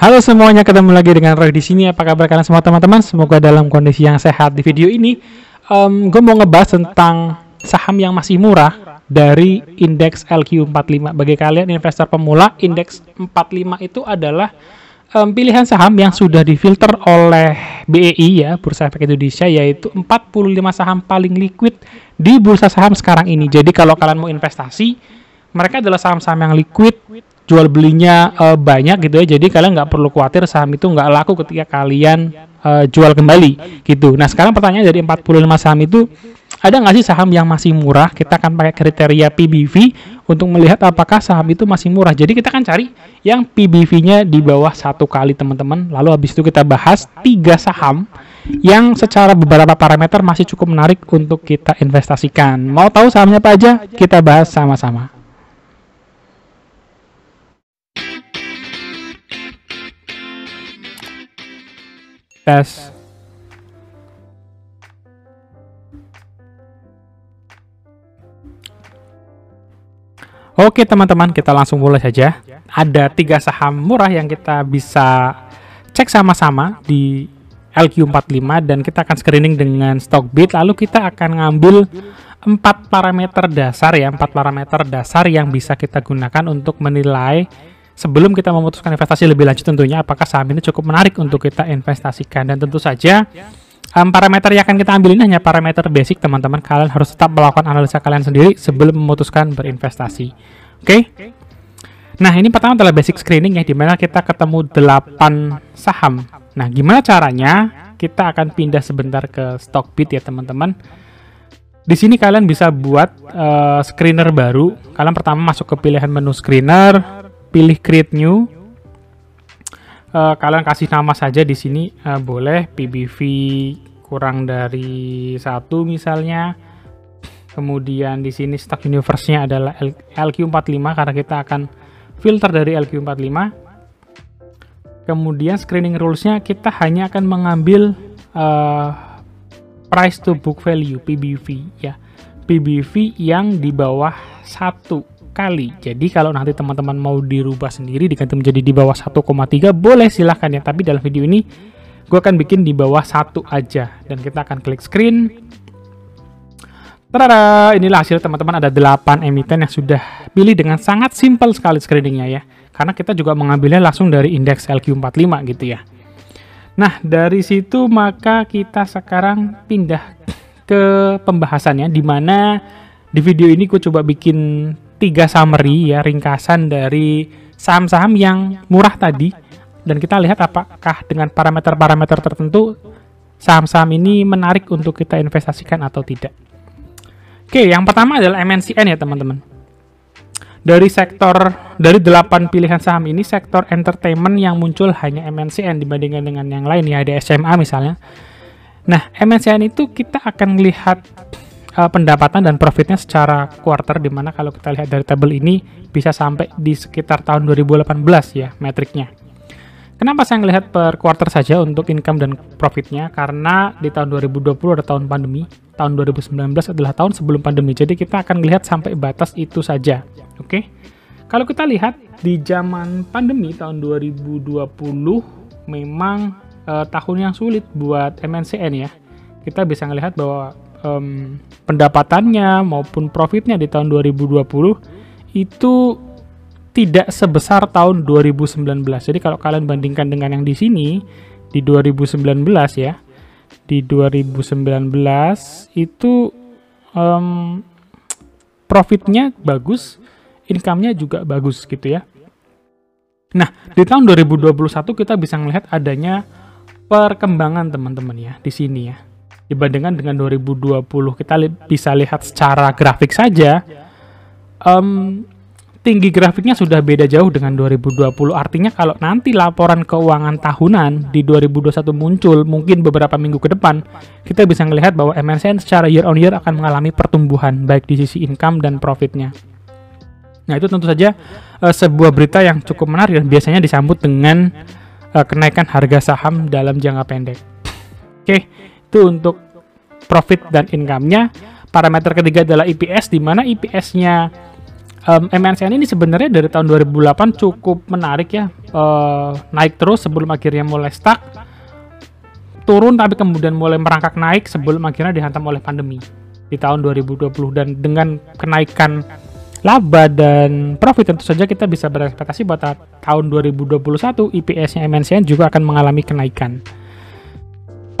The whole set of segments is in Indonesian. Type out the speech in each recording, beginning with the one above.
Halo semuanya, ketemu lagi dengan Roy di sini. Apa kabar kalian semua teman-teman? Semoga dalam kondisi yang sehat. Di video ini, gue mau ngebahas tentang saham yang masih murah dari indeks LQ45. Bagi kalian investor pemula, indeks 45 itu adalah pilihan saham yang sudah difilter oleh BEI ya, Bursa Efek Indonesia, yaitu 45 saham paling liquid di bursa saham sekarang ini. Jadi kalau kalian mau investasi, mereka adalah saham-saham yang liquid, jual belinya banyak gitu ya, jadi kalian nggak perlu khawatir saham itu nggak laku ketika kalian jual kembali gitu. Nah sekarang pertanyaan, dari 45 saham itu ada nggak sih saham yang masih murah? Kita akan pakai kriteria PBV untuk melihat apakah saham itu masih murah. Jadi kita akan cari yang PBV-nya di bawah 1 kali teman-teman. Lalu habis itu kita bahas 3 saham yang secara beberapa parameter masih cukup menarik untuk kita investasikan. Mau tahu sahamnya apa aja? Kita bahas sama-sama. Tes. Oke teman-teman, kita langsung mulai saja. Ada 3 saham murah yang kita bisa cek sama-sama di LQ45 dan kita akan screening dengan Stockbit. Lalu kita akan ngambil 4 parameter dasar ya, 4 parameter dasar yang bisa kita gunakan untuk menilai sebelum kita memutuskan investasi lebih lanjut tentunya apakah saham ini cukup menarik untuk kita investasikan. Dan tentu saja parameter yang akan kita ambil ini hanya parameter basic teman-teman. Kalian harus tetap melakukan analisa kalian sendiri sebelum memutuskan berinvestasi. Oke? Nah ini pertama adalah basic screening ya, dimana kita ketemu 8 saham. Nah gimana caranya? Kita akan pindah sebentar ke Stockbit ya teman-teman. Di sini kalian bisa buat screener baru. Kalian pertama masuk ke pilihan menu screener, pilih create new. Kalian kasih nama saja di sini, boleh PBV kurang dari 1 misalnya. Kemudian di sini stock universe-nya adalah LQ45 karena kita akan filter dari LQ45. Kemudian screening rules-nya kita hanya akan mengambil price to book value PBV ya. PBV yang di bawah 1 kali. Jadi kalau nanti teman-teman mau dirubah sendiri diganti menjadi di bawah 1,3 boleh silahkan ya, tapi dalam video ini gue akan bikin di bawah 1 aja dan kita akan klik screen. Tada, inilah hasil teman-teman. Ada 8 emiten yang sudah pilih dengan sangat simpel sekali screeningnya ya, karena kita juga mengambilnya langsung dari indeks LQ45 gitu ya. Nah dari situ maka kita sekarang pindah ke pembahasannya, dimana di video ini gue coba bikin 3 summary ya, ringkasan dari saham-saham yang murah tadi, dan kita lihat apakah dengan parameter-parameter tertentu saham-saham ini menarik untuk kita investasikan atau tidak. Oke, yang pertama adalah MNCN ya teman-teman. Dari 8 pilihan saham ini, sektor entertainment yang muncul hanya MNCN dibandingkan dengan yang lain ya, ada SMA misalnya. Nah MNCN itu kita akan melihat pendapatan dan profitnya secara quarter, dimana kalau kita lihat dari tabel ini bisa sampai di sekitar tahun 2018 ya metriknya. Kenapa saya melihat per quarter saja untuk income dan profitnya? Karena di tahun 2020 ada tahun pandemi, tahun 2019 adalah tahun sebelum pandemi, jadi kita akan melihat sampai batas itu saja. Oke, kalau kita lihat di zaman pandemi tahun 2020 memang tahun yang sulit buat MNCN ya. Kita bisa melihat bahwa pendapatannya maupun profitnya di tahun 2020 itu tidak sebesar tahun 2019. Jadi kalau kalian bandingkan dengan yang di sini di 2019 ya, di 2019 itu profitnya bagus, income-nya juga bagus gitu ya. Nah di tahun 2021 kita bisa melihat adanya perkembangan teman-teman ya di sini ya. Dibandingkan dengan 2020, kita bisa lihat secara grafik saja, tinggi grafiknya sudah beda jauh dengan 2020. Artinya kalau nanti laporan keuangan tahunan di 2021 muncul, mungkin beberapa minggu ke depan, kita bisa melihat bahwa MNCN secara year on year akan mengalami pertumbuhan, baik di sisi income dan profitnya. Nah itu tentu saja sebuah berita yang cukup menarik dan biasanya disambut dengan kenaikan harga saham dalam jangka pendek. Oke, itu untuk profit dan income-nya. Parameter ketiga adalah EPS, di mana EPS-nya MNCN ini sebenarnya dari tahun 2008 cukup menarik ya, naik terus sebelum akhirnya mulai stuck, turun tapi kemudian mulai merangkak naik sebelum akhirnya dihantam oleh pandemi di tahun 2020. Dan dengan kenaikan laba dan profit tentu saja kita bisa berekspektasi pada tahun 2021 EPS-nya MNCN juga akan mengalami kenaikan.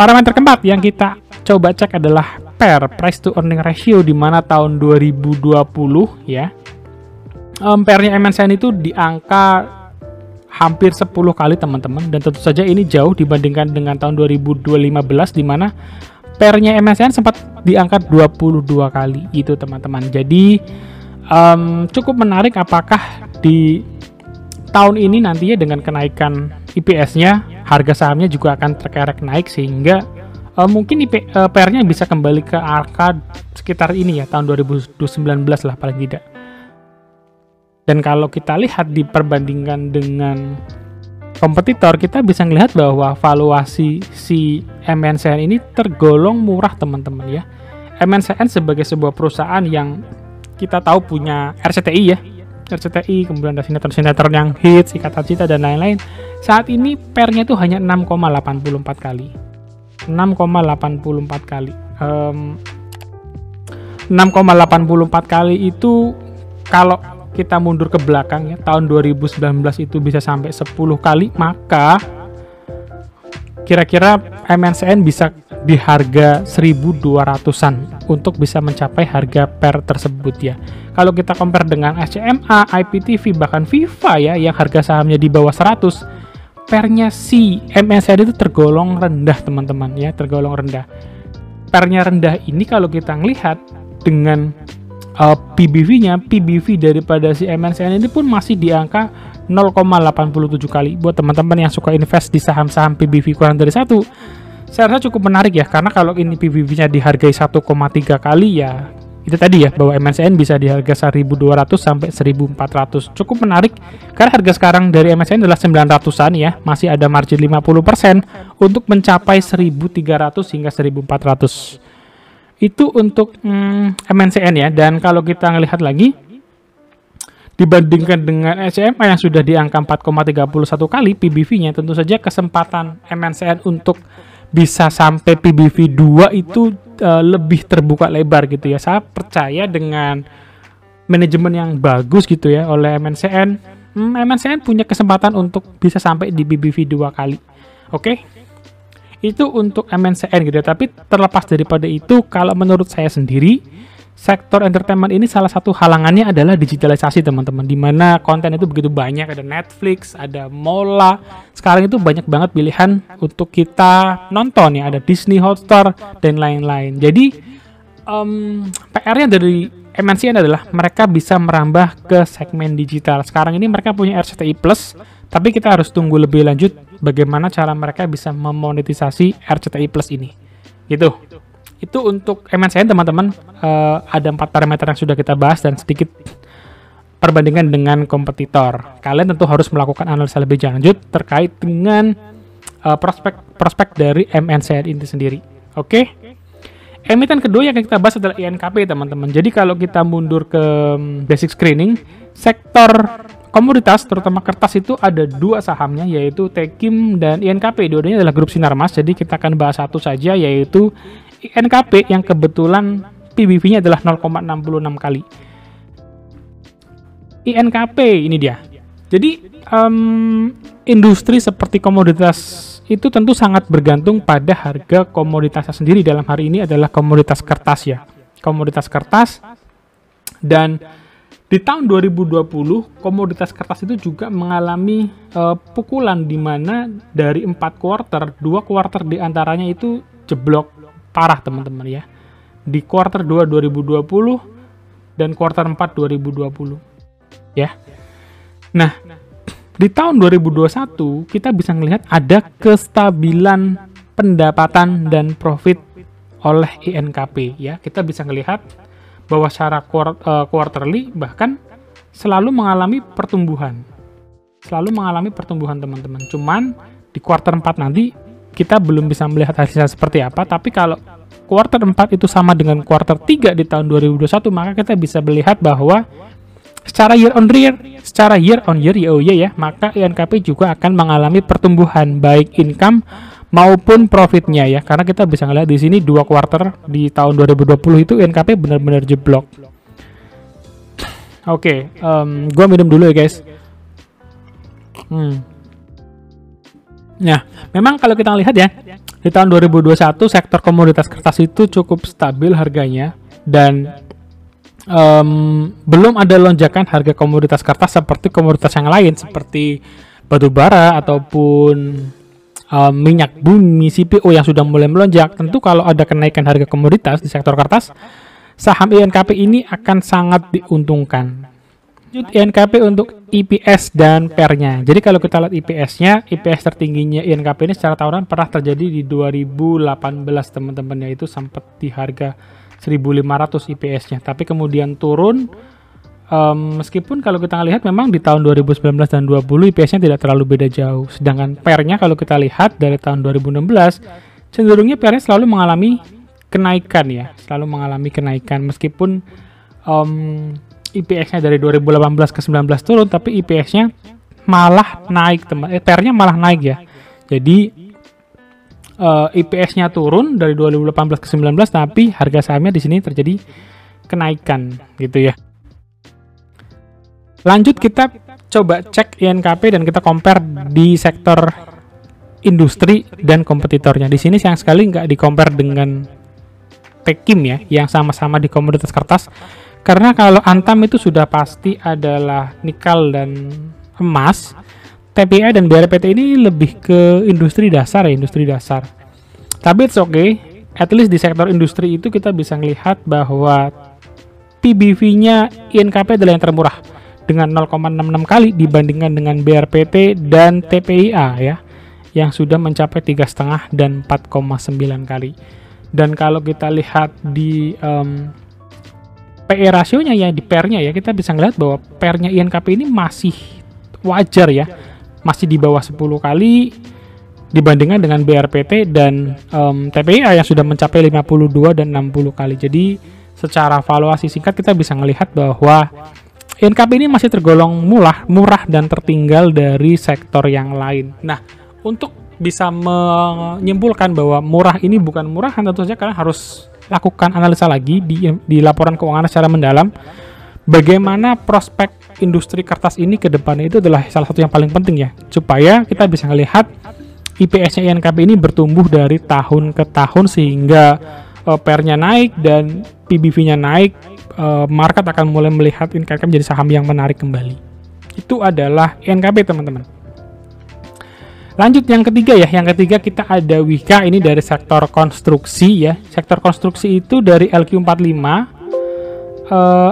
Parameter keempat yang kita coba cek adalah PER, price to earning ratio, di mana tahun 2020 ya, PER-nya MNCN itu di angka hampir 10 kali teman-teman, dan tentu saja ini jauh dibandingkan dengan tahun 2015 di mana PER-nya MNCN sempat di angka 22 kali itu teman-teman. Jadi cukup menarik apakah di tahun ini nantinya dengan kenaikan EPS-nya harga sahamnya juga akan terkerek naik sehingga mungkin PER-nya bisa kembali ke angka sekitar ini ya, tahun 2019 lah paling tidak. Dan kalau kita lihat diperbandingkan dengan kompetitor, kita bisa melihat bahwa valuasi si MNCN ini tergolong murah teman-teman ya. MNCN sebagai sebuah perusahaan yang kita tahu punya RCTI ya, RCTI, kemudian ada sinetron-sinetron yang hits, Ikatan Cinta dan lain-lain. Saat ini PER-nya itu hanya 6,84 kali. 6,84 kali. 6,84 kali itu kalau kita mundur ke belakang ya, tahun 2019 itu bisa sampai 10 kali, maka kira-kira MNCN bisa di harga 1.200-an untuk bisa mencapai harga PER tersebut ya. Kalau kita compare dengan SCMA, IPTV, bahkan Viva ya, yang harga sahamnya di bawah 100, PER-nya si MNCN itu tergolong rendah teman-teman ya, tergolong rendah. PER-nya rendah ini kalau kita ngelihat dengan PBV-nya, PBV daripada si MNCN ini pun masih di angka 0,87 kali. Buat teman-teman yang suka invest di saham-saham PBV kurang dari 1, saya rasa cukup menarik ya, karena kalau ini PBV-nya dihargai 1,3 kali ya, itu tadi ya, bahwa MNCN bisa di harga 1.200 sampai 1.400. Cukup menarik, karena harga sekarang dari MNCN adalah 900-an ya, masih ada margin 50% untuk mencapai 1.300 hingga 1.400. Itu untuk MNCN ya. Dan kalau kita ngelihat lagi dibandingkan dengan SCMA yang sudah di angka 4,31 kali PBV-nya, tentu saja kesempatan MNCN untuk bisa sampai PBV 2 itu lebih terbuka lebar gitu ya. Saya percaya dengan manajemen yang bagus gitu ya oleh MNCN, MNCN punya kesempatan untuk bisa sampai di PBV 2 kali. Oke? Itu untuk MNCN gitu ya. Tapi terlepas daripada itu, kalau menurut saya sendiri, sektor entertainment ini salah satu halangannya adalah digitalisasi teman-teman, dimana konten itu begitu banyak, ada Netflix, ada Mola, sekarang itu banyak banget pilihan untuk kita nonton ya, ada Disney Hotstar dan lain-lain. Jadi PR-nya dari MNCN adalah mereka bisa merambah ke segmen digital. Sekarang ini mereka punya RCTI Plus, tapi kita harus tunggu lebih lanjut bagaimana cara mereka bisa memonetisasi RCTI Plus ini gitu. Itu untuk MNCN teman-teman. Ada 4 parameter yang sudah kita bahas dan sedikit perbandingan dengan kompetitor. Kalian tentu harus melakukan analisa lebih lanjut terkait dengan prospek dari MNCN ini sendiri. Oke? Emiten kedua yang kita bahas adalah INKP teman-teman. Jadi kalau kita mundur ke basic screening, sektor komoditas terutama kertas itu ada 2 sahamnya, yaitu Tekim dan INKP. Dua-duanya adalah grup Sinarmas. Jadi kita akan bahas satu saja, yaitu INKP yang kebetulan PBV-nya adalah 0,66 kali. INKP ini dia. Jadi industri seperti komoditas itu tentu sangat bergantung pada harga komoditasnya sendiri. Dalam hari ini adalah komoditas kertas ya. Komoditas kertas, dan di tahun 2020 komoditas kertas itu juga mengalami pukulan, di mana dari 4 kuarter, 2 kuarter diantaranya itu jeblok parah teman-teman ya. Di kuarter 2 2020 dan kuarter 4 2020 ya. Nah, di tahun 2021 kita bisa melihat ada kestabilan pendapatan dan profit oleh INKP ya. Kita bisa melihat bahwa secara quarterly bahkan selalu mengalami pertumbuhan. Selalu mengalami pertumbuhan teman-teman. Cuman di kuarter 4 nanti kita belum bisa melihat hasilnya seperti apa, tapi kalau kuarter 4 itu sama dengan kuarter 3 di tahun 2021, maka kita bisa melihat bahwa secara year on year ya, maka INKP juga akan mengalami pertumbuhan baik income maupun profitnya ya, karena kita bisa ngeliat di sini 2 kuarter di tahun 2020 itu INKP benar-benar jeblok. Oke, gua minum dulu ya guys. Nah, memang kalau kita lihat ya, di tahun 2021 sektor komoditas kertas itu cukup stabil harganya, dan belum ada lonjakan harga komoditas kertas seperti komoditas yang lain seperti batu bara ataupun minyak bumi, CPO yang sudah mulai melonjak. Tentu kalau ada kenaikan harga komoditas di sektor kertas, saham INKP ini akan sangat diuntungkan. INKP untuk EPS dan PER-nya. Jadi kalau kita lihat EPS tertingginya INKP ini secara tahunan pernah terjadi di 2018 teman-teman, yaitu sempat di harga 1.500 IPS-nya, tapi kemudian turun, meskipun kalau kita lihat memang di tahun 2019 dan 2020 IPS-nya tidak terlalu beda jauh, sedangkan PER-nya kalau kita lihat dari tahun 2016 cenderungnya PER-nya selalu mengalami kenaikan ya, meskipun IPS-nya dari 2018 ke 19 turun, tapi IPS-nya malah naik PER-nya malah naik ya. Jadi IPS-nya turun dari 2018 ke 19, tapi harga sahamnya di sini terjadi kenaikan gitu ya. Lanjut kita coba cek INKP dan kita compare di sektor industri dan kompetitornya. Di sini sayang sekali nggak di-compare dengan Tekim ya, yang sama-sama di komoditas kertas. Karena kalau Antam itu sudah pasti adalah nikel dan emas, TPI dan BRPT ini lebih ke industri dasar. Tapi it's okay, at least di sektor industri itu kita bisa melihat bahwa PBV-nya INKP adalah yang termurah dengan 0,66 kali dibandingkan dengan BRPT dan TPIA ya, yang sudah mencapai 3,5 dan 4,9 kali. Dan kalau kita lihat di PE rasionya ya, di PER-nya ya, kita bisa melihat bahwa PER-nya INKP ini masih wajar ya, masih di bawah 10 kali dibandingkan dengan BRPT dan TPIA yang sudah mencapai 52 dan 60 kali. Jadi secara valuasi singkat kita bisa melihat bahwa INKP ini masih tergolong murah dan tertinggal dari sektor yang lain. Nah, untuk bisa menyimpulkan bahwa murah ini bukan murah, tentu saja kalian harus lakukan analisa lagi di laporan keuangan secara mendalam. Bagaimana prospek industri kertas ini ke depannya, itu adalah salah satu yang paling penting ya, supaya kita bisa melihat IPS-nya INKP ini bertumbuh dari tahun ke tahun sehingga PER-nya naik dan PBV-nya naik. Market akan mulai melihat INKP menjadi saham yang menarik kembali. Itu adalah INKP teman-teman. Lanjut yang ketiga ya, kita ada Wika, ini dari sektor konstruksi ya. Sektor konstruksi itu dari LQ45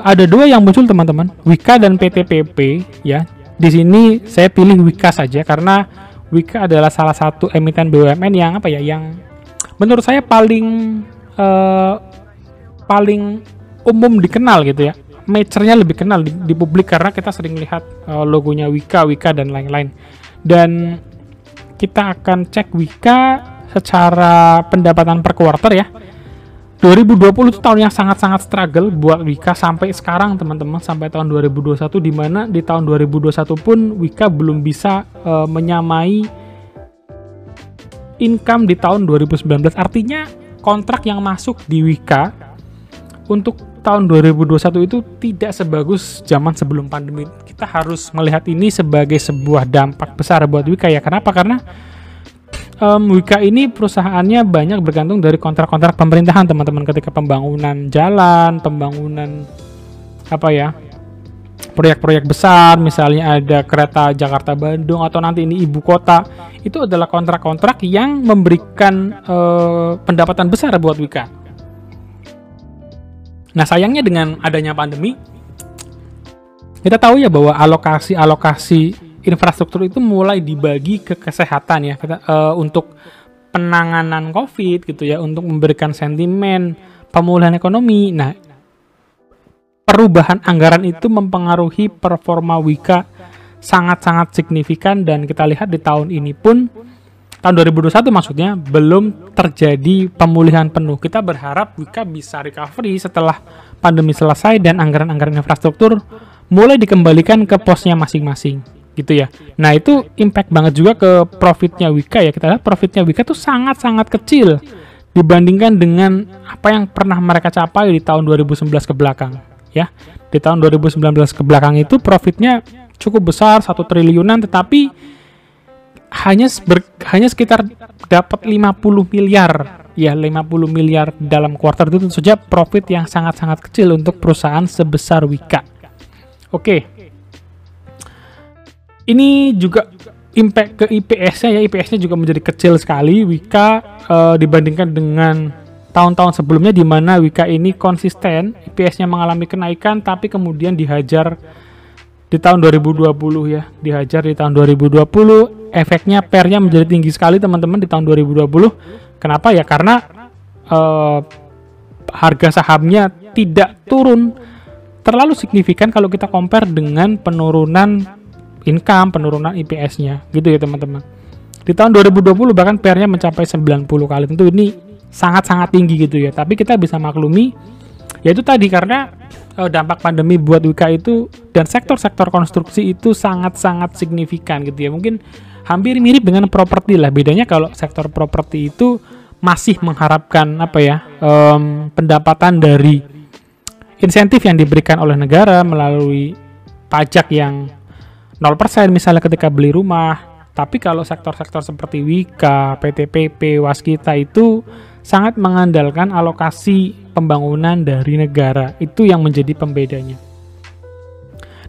ada 2 yang muncul teman-teman, Wika dan PTPP ya. Di sini saya pilih Wika saja karena Wika adalah salah satu emiten BUMN yang yang menurut saya paling umum dikenal gitu ya. Mature-nya lebih kenal di publik karena kita sering lihat logonya Wika dan lain-lain. Dan kita akan cek Wika secara pendapatan per kuarter ya. 2020 itu tahun yang sangat-sangat struggle buat Wika sampai sekarang teman-teman, sampai tahun 2021, di mana di tahun 2021 pun Wika belum bisa menyamai income di tahun 2019. Artinya kontrak yang masuk di Wika untuk tahun 2021 itu tidak sebagus zaman sebelum pandemi. Kita harus melihat ini sebagai sebuah dampak besar buat Wika ya. Kenapa? Karena Wika ini perusahaannya banyak bergantung dari kontrak-kontrak pemerintahan teman-teman, ketika pembangunan jalan, pembangunan proyek-proyek besar, misalnya ada kereta Jakarta-Bandung atau nanti ini ibu kota, itu adalah kontrak-kontrak yang memberikan pendapatan besar buat Wika. Nah sayangnya dengan adanya pandemi, kita tahu ya bahwa alokasi infrastruktur itu mulai dibagi ke kesehatan ya, untuk penanganan COVID gitu ya, untuk memberikan sentimen pemulihan ekonomi. Nah, perubahan anggaran itu mempengaruhi performa Wika sangat-sangat signifikan, dan kita lihat di tahun ini pun, tahun 2021 maksudnya, belum terjadi pemulihan penuh. Kita berharap Wika bisa recovery setelah pandemi selesai dan anggaran-anggaran infrastruktur mulai dikembalikan ke posnya masing-masing gitu ya. Nah itu impact banget juga ke profitnya Wika ya. Kita lihat profitnya Wika tuh sangat-sangat kecil dibandingkan dengan apa yang pernah mereka capai di tahun 2019 ke belakang ya. Di tahun 2019 ke belakang itu profitnya cukup besar, 1 triliunan, tetapi hanya sekitar dapat 50 miliar ya, 50 miliar dalam kuartal. Itu tentu saja profit yang sangat-sangat kecil untuk perusahaan sebesar Wika. Oke. Ini juga impact ke IPS-nya ya, IPS-nya juga menjadi kecil sekali Wika dibandingkan dengan tahun-tahun sebelumnya, di mana Wika ini konsisten IPS-nya mengalami kenaikan, tapi kemudian dihajar di tahun 2020 ya, dihajar di tahun 2020. Efeknya PER-nya menjadi tinggi sekali teman-teman di tahun 2020. Kenapa ya? Karena harga sahamnya tidak turun terlalu signifikan kalau kita compare dengan penurunan income, penurunan IPS-nya gitu ya teman-teman. Di tahun 2020 bahkan PER-nya mencapai 90 kali. Tentu ini sangat-sangat tinggi gitu ya. Tapi kita bisa maklumi, yaitu tadi karena dampak pandemi buat Wika itu dan sektor-sektor konstruksi itu sangat-sangat signifikan gitu ya. Mungkin hampir mirip dengan properti lah. Bedanya kalau sektor properti itu masih mengharapkan pendapatan dari insentif yang diberikan oleh negara melalui pajak yang 0% misalnya ketika beli rumah. Tapi kalau sektor-sektor seperti Wika, PTPP, Waskita itu sangat mengandalkan alokasi pembangunan dari negara. Itu yang menjadi pembedanya.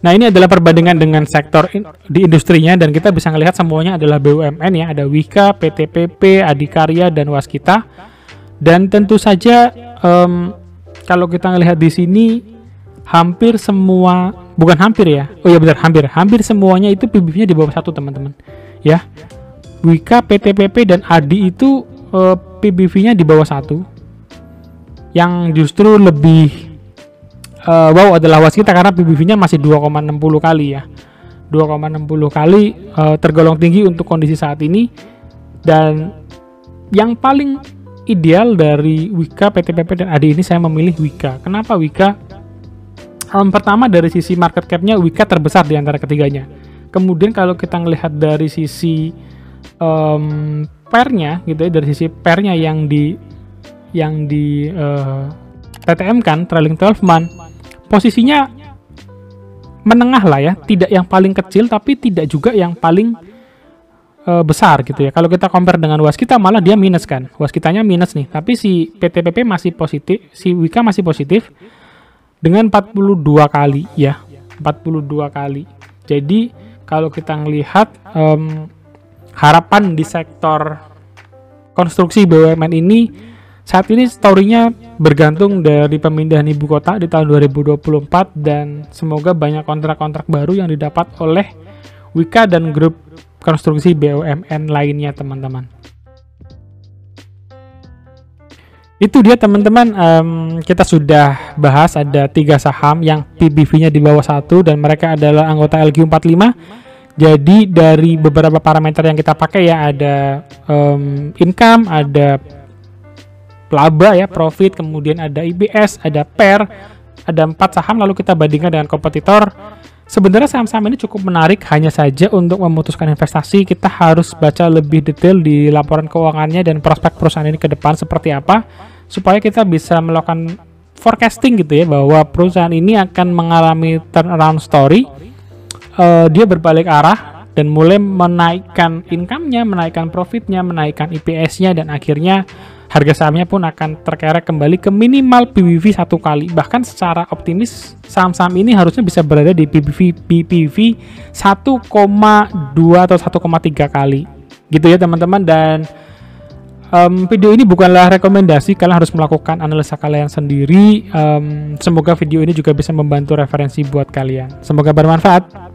Nah, ini adalah perbandingan dengan sektor di industrinya, dan kita bisa melihat semuanya adalah BUMN ya. Ada Wika, PTPP, Adikarya, dan Waskita. Dan tentu saja kalau kita melihat di sini hampir semua, bukan hampir ya, oh ya benar, hampir semuanya itu PBV-nya di bawah 1 teman-teman ya. Wika, PTPP, dan Adi itu PBV-nya di bawah 1. Yang justru lebih wow adalah Waskita karena PBV-nya masih 2,60 kali ya, 2,60 kali, tergolong tinggi untuk kondisi saat ini. Dan yang paling ideal dari Wika, PTPP, dan Adi ini saya memilih Wika. Kenapa Wika? Pertama dari sisi market cap-nya Wika terbesar di antara ketiganya. Kemudian kalau kita melihat dari sisi PER-nya gitu ya, dari sisi PER-nya yang di TTM kan, trailing 12 month, posisinya menengah lah ya, tidak yang paling kecil tapi tidak juga yang paling besar gitu ya. Kalau kita compare dengan Waskita malah dia minus kan, Waskitanya minus nih, tapi si PTPP masih positif, si Wika masih positif dengan 42 kali ya, 42 kali. Jadi kalau kita melihat harapan di sektor konstruksi BUMN ini saat ini story-nya bergantung dari pemindahan ibu kota di tahun 2024, dan semoga banyak kontrak-kontrak baru yang didapat oleh Wika dan grup konstruksi BUMN lainnya teman-teman. Itu dia teman-teman, kita sudah bahas ada 3 saham yang PBV-nya di bawah 1 dan mereka adalah anggota LQ45. Jadi dari beberapa parameter yang kita pakai ya, ada income, ada laba ya, profit, kemudian ada IBS, ada PER, ada 4 saham lalu kita bandingkan dengan kompetitor. Sebenarnya saham-saham ini cukup menarik, hanya saja untuk memutuskan investasi kita harus baca lebih detail di laporan keuangannya dan prospek perusahaan ini ke depan seperti apa, supaya kita bisa melakukan forecasting gitu ya, bahwa perusahaan ini akan mengalami turnaround story, dia berbalik arah dan mulai menaikkan income-nya, menaikkan profitnya, menaikkan IPS-nya, dan akhirnya harga sahamnya pun akan terkerek kembali ke minimal PBV 1 kali. Bahkan secara optimis saham-saham ini harusnya bisa berada di PBV 1,2 atau 1,3 kali gitu ya teman-teman. Dan video ini bukanlah rekomendasi, kalian harus melakukan analisa kalian sendiri. Semoga video ini juga bisa membantu referensi buat kalian. Semoga bermanfaat.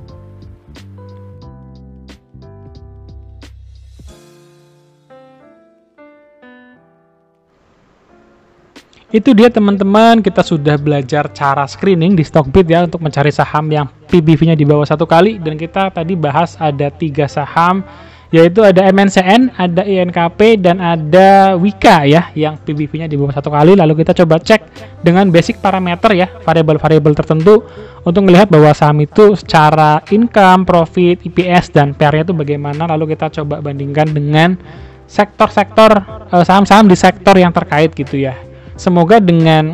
Itu dia teman-teman, kita sudah belajar cara screening di Stockbit ya untuk mencari saham yang PBV-nya di bawah 1 kali, dan kita tadi bahas ada 3 saham yaitu ada MNCN, ada INKP, dan ada Wika ya, yang PBV-nya di bawah 1 kali. Lalu kita coba cek dengan basic parameter ya, variabel-variabel tertentu untuk melihat bahwa saham itu secara income, profit, EPS, dan PR-nya itu bagaimana. Lalu kita coba bandingkan dengan sektor-sektor saham-saham di sektor yang terkait gitu ya. Semoga dengan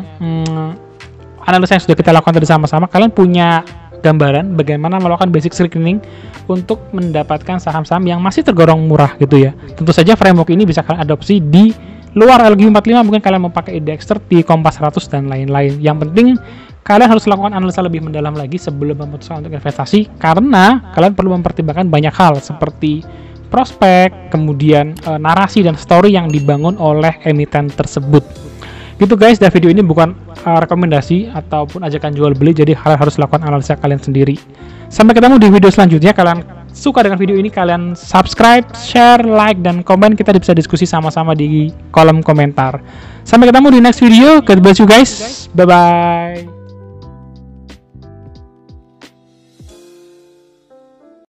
analisa yang sudah kita lakukan tadi sama-sama, kalian punya gambaran bagaimana melakukan basic screening untuk mendapatkan saham-saham yang masih tergolong murah gitu ya. Tentu saja framework ini bisa kalian adopsi di luar LQ45, mungkin kalian mau pakai IDX 30, Kompas 100, dan lain-lain. Yang penting kalian harus lakukan analisa lebih mendalam lagi sebelum memutuskan untuk investasi, karena kalian perlu mempertimbangkan banyak hal seperti prospek, kemudian narasi dan story yang dibangun oleh emiten tersebut. Gitu guys, dan video ini bukan rekomendasi ataupun ajakan jual beli, jadi kalian harus lakukan analisa kalian sendiri. Sampai ketemu di video selanjutnya. Kalian suka dengan video ini, kalian subscribe, share, like, dan komen. Kita bisa diskusi sama-sama di kolom komentar. Sampai ketemu di next video. God bless you guys. Bye bye.